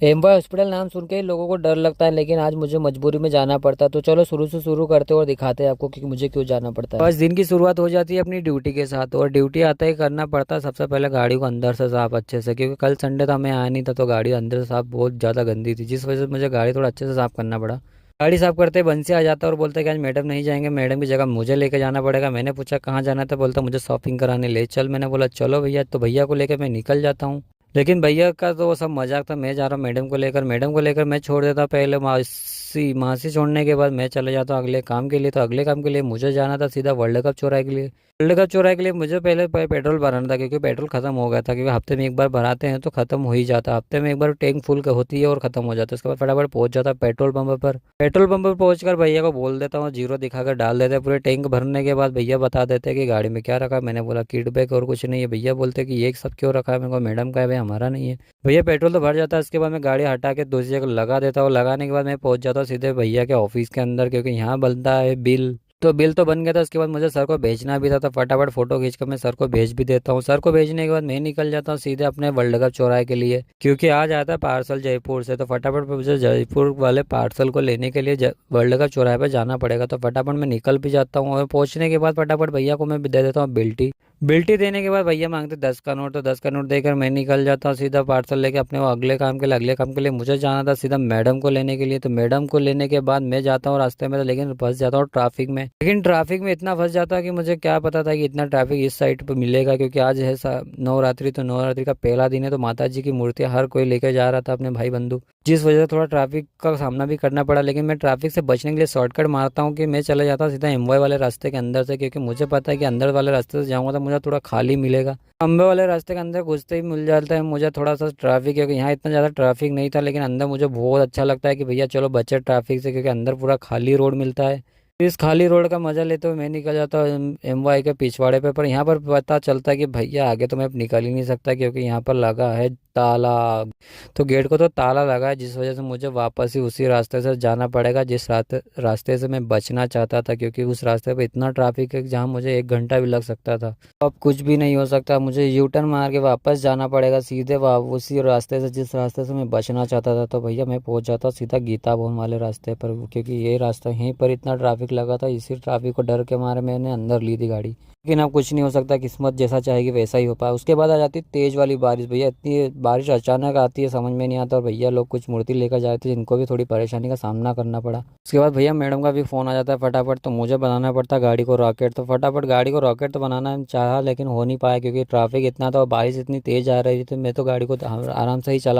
MY hospital नाम सुन के ही लोगों को डर लगता है, लेकिन आज मुझे मजबूरी में जाना पड़ता है। तो चलो शुरू से शुरू करते हैं और दिखाते हैं आपको कि मुझे क्यों जाना पड़ता है। बस दिन की शुरुआत हो जाती है अपनी ड्यूटी के साथ, और ड्यूटी आता ही करना पड़ता है सबसे पहले गाड़ी को अंदर से साफ अच्छे से, क्योंकि कल संडे था, मैं आया नहीं था, तो गाड़ी अंदर से साफ बहुत ज़्यादा गंदी थी, जिस वजह से मुझे गाड़ी थोड़ा अच्छे से साफ करना पड़ा। गाड़ी साफ करते बंसी आ जाता है और बोलता है कि आज मैडम नहीं जाएंगे, मैडम की जगह मुझे लेके जाना पड़ेगा। मैंने पूछा कहाँ जाना था, बोलता मुझे शॉपिंग कराने ले चल। मैंने बोला चलो भैया, तो भैया को लेकर मैं निकल जाता हूँ। लेकिन भैया का तो वो सब मजाक था, मैं जा रहा हूँ मैडम को लेकर मैं छोड़ देता पहले मासी छोड़ने के बाद मैं चले जाता हूँ अगले काम के लिए। तो अगले काम के लिए मुझे जाना था सीधा वर्ल्ड कप चौराहे के लिए। वर्ल्ड कप चौराहे के लिए मुझे पहले पेट्रोल भराना था, क्योंकि पेट्रोल खत्म हो गया था, क्योंकि हफ्ते में एक बार भराते हैं तो खत्म हो ही जाता, हफ्ते में एक बार टैंक फुल होती है और खत्म हो जाता है। उसके बाद फटाफट पहुंच जाता पेट्रोल पंप पर। पेट्रोल पंप पर पहुंचकर भैया को बोल देता हूँ, जीरो दिखाकर डाल देते हैं। पूरे टैंक भरने के बाद भैया बता देते हैं कि गाड़ी में क्या रखा है। मैंने बोला किट बैग और कुछ नहीं है। भैया बोलते हैं कि ये सब क्यों रखा है। मेरे को मैडम का है भाई, हमारा नहीं है। भैया पेट्रोल तो भर जाता है, उसके बाद मैं गाड़ी हटा के दूसरी जगह लगा देता हूँ। लगाने के बाद मैं पहुंच जाता हूँ सीधे भैया के ऑफिस के अंदर, क्योंकि यहाँ बनता है बिल। तो बिल तो बन गया था, उसके बाद मुझे सर को भेजना भी था, तो फटाफट फोटो खींच कर मैं सर को भेज भी देता हूँ। सर को भेजने के बाद मैं निकल जाता हूँ सीधे अपने वर्ल्ड कप चौराहे के लिए, क्योंकि आज आता है पार्सल जयपुर से। तो फटाफट मुझे जयपुर वाले पार्सल को लेने के लिए वर्ल्ड कप चौराहे पर जाना पड़ेगा। तो फटाफट मैं निकल भी जाता हूँ, और पहुंचने के बाद फटाफट भैया को मैं दे देता हूँ बिल्टी। बिल्टी देने के बाद भैया मांगते 10 का नोट, तो 10 का नोट देकर मैं निकल जाता हूँ सीधा पार्सल लेके अपने वो अगले काम के लिए मुझे जाना था सीधा मैडम को लेने के लिए। तो मैडम को लेने के बाद मैं जाता हूँ रास्ते में, तो लेकिन फंस जाता हूँ ट्रैफिक में। लेकिन ट्रैफिक में इतना फंस जाता कि मुझे क्या पता था कि इतना ट्रैफिक इस साइड पर मिलेगा, क्योंकि आज है नवरात्रि। तो नवरात्रि का पहला दिन है, तो माता जी की मूर्तियाँ हर कोई लेकर जा रहा था अपने भाई बंधु, जिस वजह से थोड़ा ट्रैफिक का सामना भी करना पड़ा। लेकिन मैं ट्रैफिक से बचने के लिए शॉर्टकट मारता हूँ कि मैं चले जाता हूँ सीधा एमवाई वाले रास्ते के अंदर से, क्योंकि मुझे पता है कि अंदर वाले रास्ते से जाऊँगा तो मुझे थोड़ा खाली मिलेगा। अम्बे वाले रास्ते के अंदर घुसते ही मिल जाता है मुझे थोड़ा सा ट्रैफिक, क्योंकि यहाँ इतना ज़्यादा ट्रैफिक नहीं था। लेकिन अंदर मुझे बहुत अच्छा लगता है कि भैया चलो बचे ट्रैफिक से, क्योंकि अंदर पूरा खाली रोड मिलता है। इस खाली रोड का मजा लेते हुए मैं निकल जाता हूँ एमवाई के पिछवाड़े पे। पर यहाँ पर पता चलता है कि भैया आगे तो मैं अब निकल ही नहीं सकता, क्योंकि यहाँ पर लगा है ताला। तो गेट को तो ताला लगा है, जिस वजह से मुझे वापस ही उसी रास्ते से जाना पड़ेगा जिस रास्ते से मैं बचना चाहता था, क्योंकि उस रास्ते पे इतना ट्रैफिक है कि जहाँ मुझे 1 घंटा भी लग सकता था। अब कुछ भी नहीं हो सकता, मुझे यू टर्न मार के वापस जाना पड़ेगा सीधे उसी रास्ते से जिस रास्ते से मैं बचना चाहता था। तो भैया मैं पहुंच जाता सीधा गीता भवन वाले रास्ते पर, क्योंकि ये रास्ता यहीं पर इतना ट्रैफिक लगा था। इसी ट्रैफिक को डर के मारे मैंने अंदर ली थी गाड़ी। लेकिन अब कुछ नहीं हो सकता, किस्मत जैसा चाहेगी वैसा ही हो पाए। उसके बाद आ जाती तेज वाली बारिश। भैया इतनी बारिश अचानक आती है, समझ में नहीं आता। और भैया लोग कुछ मूर्ति लेकर जाए थे, जिनको भी थोड़ी परेशानी का सामना करना पड़ा। उसके बाद भैया मैडम का भी फ़ोन आ जाता है फटाफट, तो मुझे बनाना पड़ता गाड़ी को रॉकेट। तो फटाफट गाड़ी को रॉकेट तो बनाना चाहा, लेकिन हो नहीं पाया, क्योंकि ट्रैफिक इतना था और बारिश इतनी तेज़ आ रही थी। तो मैं तो गाड़ी को आराम से ही चला